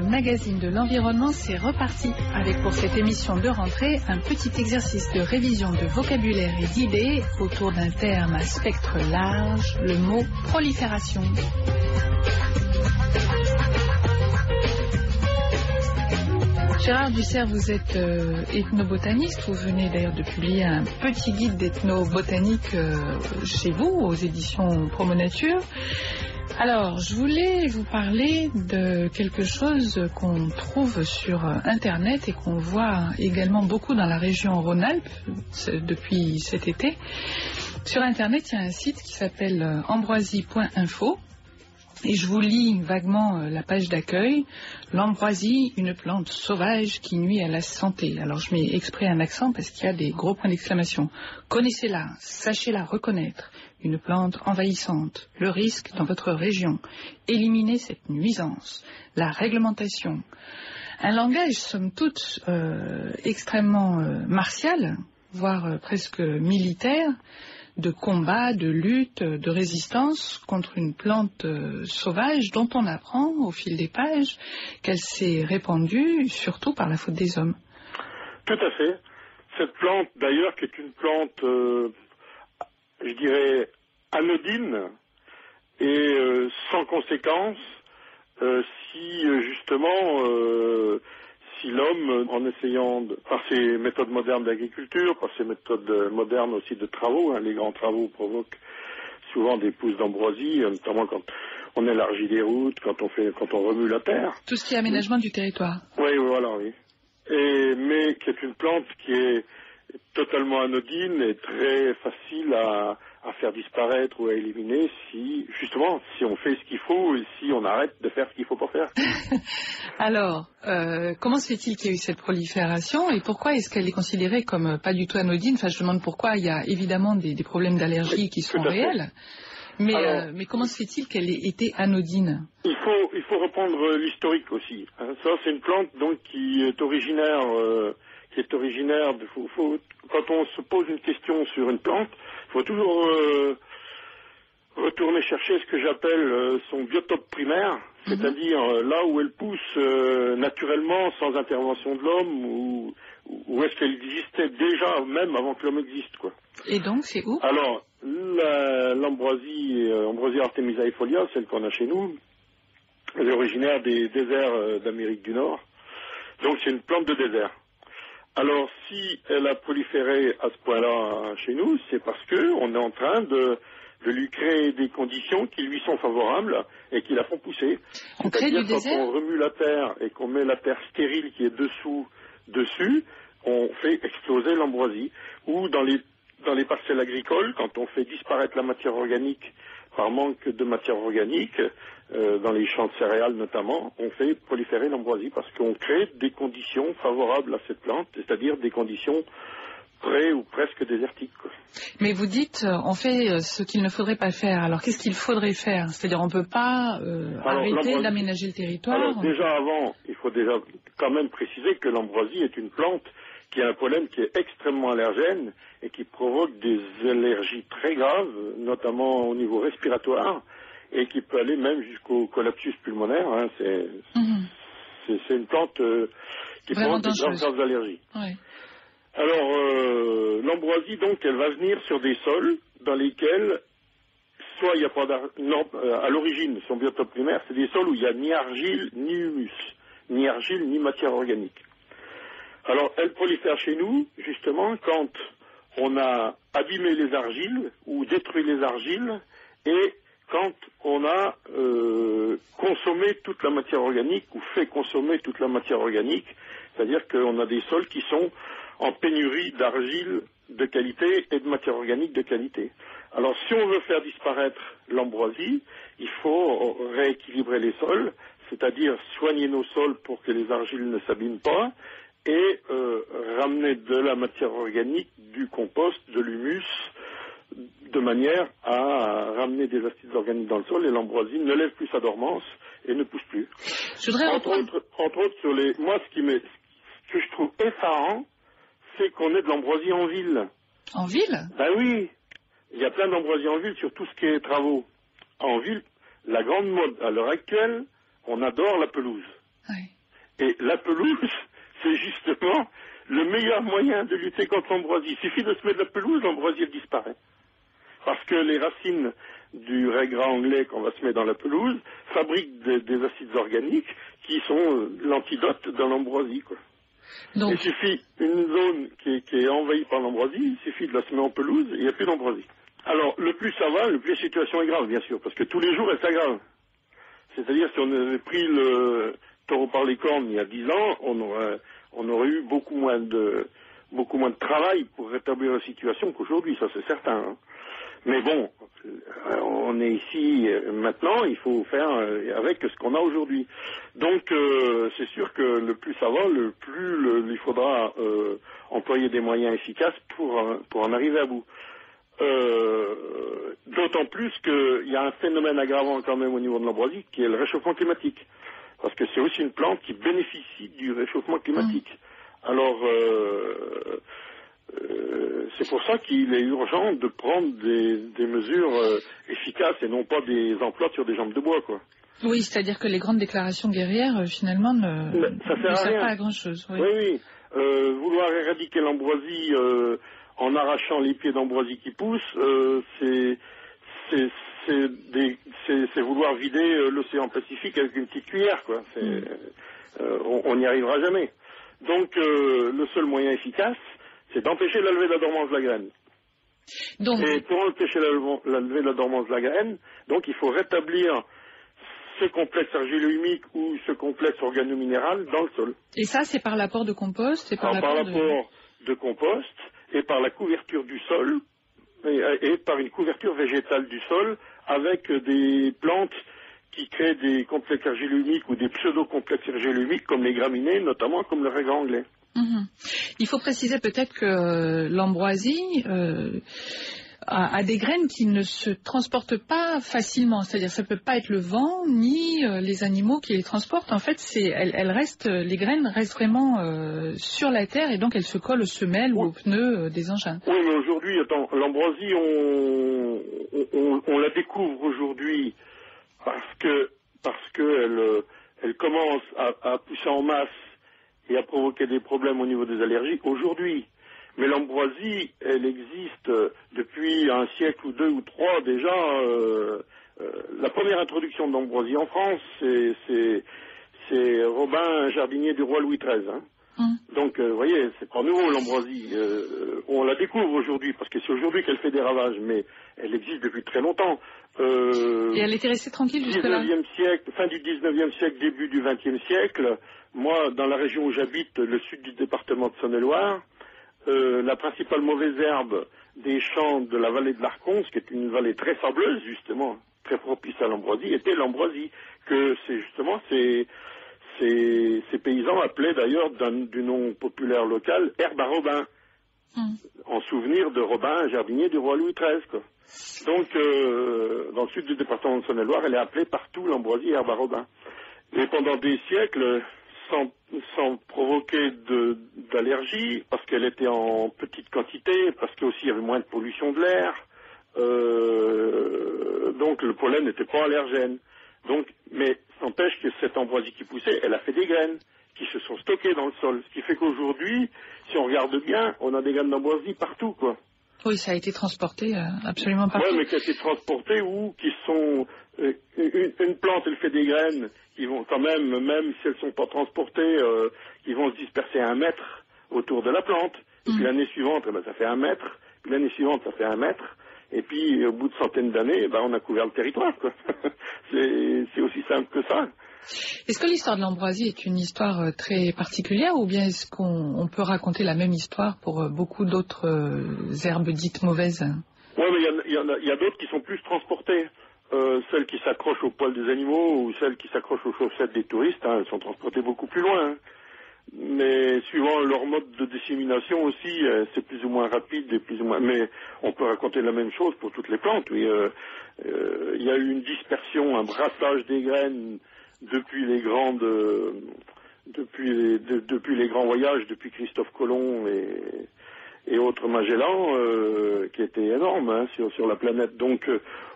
magazine de l'environnement, c'est reparti avec pour cette émission de rentrée un petit exercice de révision de vocabulaire et d'idées autour d'un terme à spectre large, le mot prolifération. Gérard Dussert, vous êtes ethnobotaniste, vous venez d'ailleurs de publier un petit guide d'ethnobotanique chez vous, aux éditions Promonature. Alors, je voulais vous parler de quelque chose qu'on trouve sur Internet et qu'on voit également beaucoup dans la région Rhône-Alpes depuis cet été. Sur Internet, il y a un site qui s'appelle ambroisie.info. Et je vous lis vaguement la page d'accueil. L'ambroisie, une plante sauvage qui nuit à la santé. Alors je mets exprès un accent parce qu'il y a des gros points d'exclamation. Connaissez-la, sachez-la reconnaître. Une plante envahissante. Le risque dans votre région. Éliminez cette nuisance. La réglementation. Un langage, somme toute, extrêmement martial, voire presque militaire, de combat, de lutte, de résistance contre une plante sauvage dont on apprend au fil des pages qu'elle s'est répandue surtout par la faute des hommes. Tout à fait. Cette plante d'ailleurs qui est une plante, je dirais, anodine et sans conséquence si justement... si l'homme, en essayant, par ses méthodes modernes d'agriculture, par ses méthodes modernes aussi de travaux, les grands travaux provoquent souvent des pousses d'ambroisie, notamment quand on élargit des routes, quand on remue la terre. Tout ce qui est aménagement du territoire. Oui, voilà, oui. Mais qui est une plante qui est totalement anodine et très facile à faire disparaître ou à éliminer si on fait ce qu'il faut et si on arrête de faire ce qu'il ne faut pas faire. Alors, comment se fait-il qu'il y ait eu cette prolifération et pourquoi est-ce qu'elle est considérée comme pas du tout anodine? Enfin, je me demande pourquoi. Il y a évidemment des problèmes d'allergie qui sont réels. Mais comment se fait-il qu'elle ait été anodine? Il faut reprendre l'historique aussi. Ça, c'est une plante donc qui est originaire quand on se pose une question sur une plante, il faut toujours retourner chercher ce que j'appelle son biotope primaire, c'est-à-dire là où elle pousse naturellement sans intervention de l'homme ou est-ce qu'elle existait déjà même avant que l'homme existe, quoi. Et donc c'est où? Alors l'ambroisie, Ambrosia artemisiae, celle qu'on a chez nous, elle est originaire des déserts d'Amérique du Nord. Donc c'est une plante de désert. Alors, si elle a proliféré à ce point-là chez nous, c'est parce qu'on est en train de lui créer des conditions qui lui sont favorables et qui la font pousser. On crée du désert. Quand on remue la terre et qu'on met la terre stérile qui est dessus, on fait exploser l'ambroisie. Ou dans les parcelles agricoles, quand on fait disparaître la matière organique par manque de matière organique, dans les champs de céréales notamment, on fait proliférer l'ambroisie parce qu'on crée des conditions favorables à cette plante, c'est-à-dire des conditions près ou presque désertiques, quoi. Mais vous dites, on fait ce qu'il ne faudrait pas faire. Alors qu'est-ce qu'il faudrait faire? C'est-à-dire on ne peut pas arrêter d'aménager le territoire? Alors déjà avant, il faut déjà quand même préciser que l'ambroisie est une plante qui a un pollen qui est extrêmement allergène et qui provoque des allergies très graves, notamment au niveau respiratoire, et qui peut aller même jusqu'au collapsus pulmonaire. C'est une plante qui provoque de graves allergies. Ouais. Alors, l'ambroisie, donc, elle va venir sur des sols dans lesquels, soit il n'y a pas à l'origine, son biotope primaire, c'est des sols où il n'y a ni argile, ni humus, ni argile, ni matière organique. Alors, elle prolifère chez nous, justement, quand on a abîmé les argiles ou détruit les argiles et quand on a consommé toute la matière organique ou fait consommer toute la matière organique, c'est-à-dire qu'on a des sols qui sont en pénurie d'argile de qualité et de matière organique de qualité. Alors, si on veut faire disparaître l'ambroisie, il faut rééquilibrer les sols, c'est-à-dire soigner nos sols pour que les argiles ne s'abîment pas et ramener de la matière organique, du compost, de l'humus, de manière à ramener des acides organiques dans le sol et l'ambroisie ne lève plus sa dormance et ne pousse plus. Entre autres, moi, ce que je trouve effarant, c'est qu'on ait de l'ambroisie en ville. En ville? Ben oui, il y a plein d'ambroisie en ville sur tout ce qui est travaux. En ville, la grande mode à l'heure actuelle, on adore la pelouse. Oui. Et la pelouse, c'est justement le meilleur moyen de lutter contre l'ambroisie. Il suffit de se mettre de la pelouse, l'ambroisie elle disparaît. Parce que les racines du raiggras anglais qu'on va se mettre dans la pelouse fabriquent des acides organiques qui sont l'antidote de l'ambroisie, quoi. Donc, il suffit une zone qui est envahie par l'ambroisie, il suffit de la semer en pelouse et il n'y a plus d'ambroisie. Alors, le plus ça va, le plus la situation est grave, bien sûr, parce que tous les jours, elle s'aggrave. C'est-à-dire, si on avait pris le taureau par les cornes il y a 10 ans, on aurait eu beaucoup moins de travail pour rétablir la situation qu'aujourd'hui, ça c'est certain. Hein. Mais bon, on est ici maintenant, il faut faire avec ce qu'on a aujourd'hui. Donc, c'est sûr que le plus ça va, le plus il faudra employer des moyens efficaces pour en arriver à bout. D'autant plus qu'il y a un phénomène aggravant quand même au niveau de l'ambroisie, qui est le réchauffement climatique. Parce que c'est aussi une plante qui bénéficie du réchauffement climatique. Alors, c'est pour ça qu'il est urgent de prendre des mesures efficaces et non pas des emplois sur des jambes de bois, quoi. Oui, c'est-à-dire que les grandes déclarations guerrières, finalement, ne servent pas à grand-chose. Oui, oui. Vouloir éradiquer l'ambroisie en arrachant les pieds d'ambroisie qui poussent, c'est vouloir vider l'océan Pacifique avec une petite cuillère, quoi. On n'y arrivera jamais. Donc, le seul moyen efficace, c'est d'empêcher la levée de la dormance de la graine. Donc, et pour empêcher la levée de la dormance de la graine, donc il faut rétablir ce complexe argilo-humique ou ce complexe organominéral dans le sol. Et ça, c'est par l'apport de compost, par l'apport de compost et par la couverture du sol et par une couverture végétale du sol avec des plantes qui créent des complexes argilo-humiques ou des pseudo-complexes argilo-humiques comme les graminées, notamment comme le raiggras anglais. Il faut préciser peut-être que l'ambroisie a des graines qui ne se transportent pas facilement, c'est-à-dire ça ne peut pas être le vent ni les animaux qui les transportent. En fait, les graines restent vraiment sur la terre et donc elles se collent aux semelles ou aux pneus des engins. Oui, mais aujourd'hui, l'ambroisie, on la découvre aujourd'hui parce que elle commence à pousser en masse et à provoquer des problèmes au niveau des allergies aujourd'hui. Mais l'ambroisie, elle existe depuis un siècle ou 2 ou 3 déjà. La première introduction de l'ambroisie en France, c'est Robin, jardinier du roi Louis XIII. Hein. Donc, vous voyez, c'est pas nouveau l'ambroisie. On la découvre aujourd'hui parce que c'est aujourd'hui qu'elle fait des ravages, mais elle existe depuis très longtemps. Et elle était restée tranquille jusque-là. Fin du 19e siècle, début du 20e siècle. Moi, dans la région où j'habite, le sud du département de Saône-et-Loire, la principale mauvaise herbe des champs de la vallée de l'Arconce, qui est une vallée très sableuse, justement, très propice à l'ambroisie, était l'ambroisie, que c'est justement ces paysans appelaient d'ailleurs du nom populaire local herbe à Robin, en souvenir de Robin, jardinier du roi Louis XIII, quoi. Donc, dans le sud du département de Saône-et-Loire, elle est appelée partout l'ambroisie herbe à Robin. Et pendant des siècles, sans provoquer d'allergie, parce qu'elle était en petite quantité, parce qu'aussi il y avait moins de pollution de l'air, donc le pollen n'était pas allergène. Mais n'empêche que cette ambroisie qui poussait, elle a fait des graines qui se sont stockées dans le sol. Ce qui fait qu'aujourd'hui, si on regarde bien, on a des graines d'ambroisie partout, quoi. Oui, ça a été transporté absolument partout. Oui, mais qui a été transporté ou qui sont... une plante, elle fait des graines qui vont quand même si elles ne sont pas transportées, qui vont se disperser à 1 mètre autour de la plante. Et puis l'année suivante, ça fait 1 mètre. Puis l'année suivante, ça fait 1 mètre. Et puis, au bout de centaines d'années, on a couvert le territoire, quoi. C'est aussi simple que ça. Est-ce que l'histoire de l'ambroisie est une histoire très particulière ou bien est-ce qu'on peut raconter la même histoire pour beaucoup d'autres herbes dites mauvaises? Oui, mais il y a d'autres qui sont plus transportées. Celles qui s'accrochent aux poils des animaux ou celles qui s'accrochent aux chaussettes des touristes, elles sont transportées beaucoup plus loin. Mais suivant leur mode de dissémination aussi, c'est plus ou moins rapide et plus ou moins. Mais on peut raconter la même chose pour toutes les plantes. Oui, il y a eu une dispersion, un brassage des graines depuis les grands voyages, depuis Christophe Colomb et autres Magellan, qui étaient énormes hein, sur la planète. Donc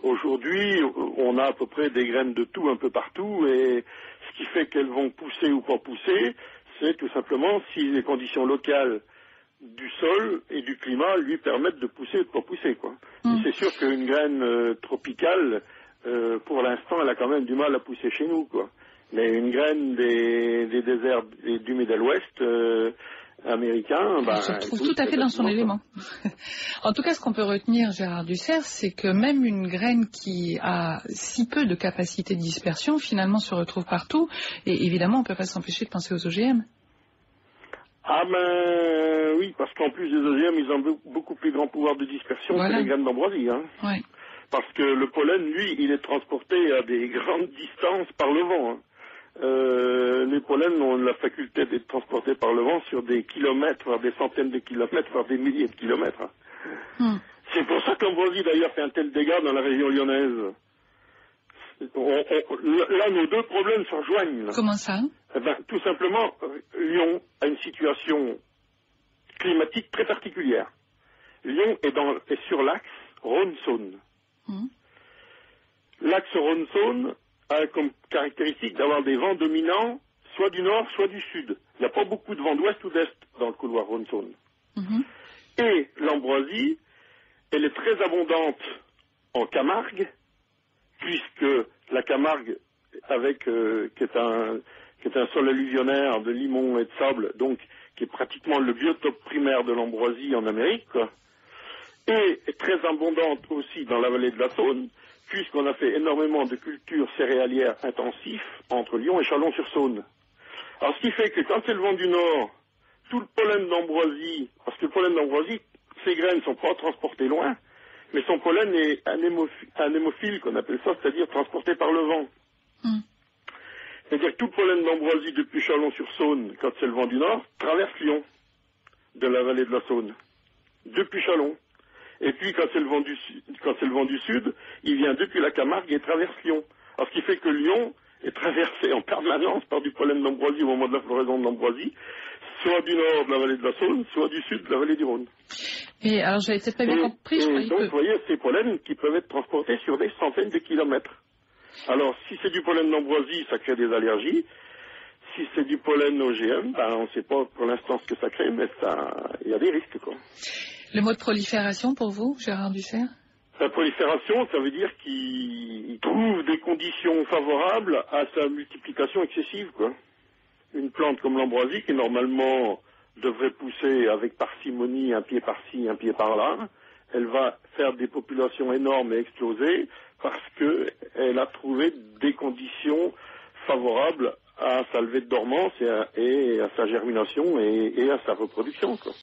aujourd'hui, on a à peu près des graines de tout un peu partout, et ce qui fait qu'elles vont pousser ou pas pousser, c'est tout simplement si les conditions locales du sol et du climat lui permettent de pousser ou de pas pousser, quoi. Et c'est sûr qu'une graine tropicale, pour l'instant, elle a quand même du mal à pousser chez nous, quoi. Mais une graine des déserts du Middle West américain, se trouve tout à fait dans son élément. En tout cas, ce qu'on peut retenir, Gérard Dussert, c'est que même une graine qui a si peu de capacité de dispersion, finalement, se retrouve partout. Et évidemment, on ne peut pas s'empêcher de penser aux OGM. Ah ben oui, parce qu'en plus des OGM, ils ont beaucoup plus grand pouvoir de dispersion que les graines d'ambroisie. Hein. Ouais. Parce que le pollen, lui, il est transporté à des grandes distances par le vent. Hein. Les pollens ont la faculté d'être transportés par le vent sur des kilomètres, voire des centaines de kilomètres, voire des milliers de kilomètres. C'est pour ça que l'ambroisie, d'ailleurs, fait un tel dégât dans la région lyonnaise. Là, nos deux problèmes se rejoignent. Là. Comment ça? Eh ben, tout simplement, Lyon a une situation climatique très particulière. Lyon est sur l'axe Rhône-Saône. L'axe Rhône-Saône a comme caractéristique d'avoir des vents dominants, soit du nord, soit du sud. Il n'y a pas beaucoup de vent d'ouest ou d'est dans le couloir Rhône-Saône. Et l'ambroisie, elle est très abondante en Camargue, puisque la Camargue, qui est un sol alluvionnaire de limon et de sable, donc qui est pratiquement le biotope primaire de l'ambroisie en Amérique, quoi, et est très abondante aussi dans la vallée de la Saône, puisqu'on a fait énormément de cultures céréalières intensives entre Lyon et Chalon-sur-Saône. Alors ce qui fait que quand c'est le vent du nord, tout le pollen d'ambroisie, parce que le pollen d'ambroisie, ses graines ne sont pas transportées loin, mais son pollen est anémophile, qu'on appelle ça, c'est-à-dire transporté par le vent. C'est-à-dire que tout le pollen d'ambroisie depuis Chalon-sur-Saône, quand c'est le vent du nord, traverse Lyon, de la vallée de la Saône, depuis Chalon. Et puis quand c'est le vent du sud, il vient depuis la Camargue et traverse Lyon. Alors ce qui fait que Lyon est traversé en permanence par du pollen d'ambroisie au moment de la floraison de l'ambroisie, soit du nord de la vallée de la Saône, soit du sud de la vallée du Rhône. Et alors j'avais peut-être pas bien compris, je croyais donc, que... vous voyez, ces pollens qui peuvent être transportés sur des centaines de kilomètres. Alors, si c'est du pollen d'ambroisie, ça crée des allergies. Si c'est du pollen OGM, ben, on ne sait pas pour l'instant ce que ça crée, mais il y a des risques, quoi. Le mot de prolifération pour vous, Gérard Dussert? La prolifération, ça veut dire qu'il trouve des conditions favorables à sa multiplication excessive, quoi. Une plante comme l'ambroisie, qui normalement devrait pousser avec parcimonie, un pied par-ci, un pied par-là, elle va faire des populations énormes et exploser parce qu'elle a trouvé des conditions favorables à sa levée de dormance et à sa germination et à sa reproduction, quoi.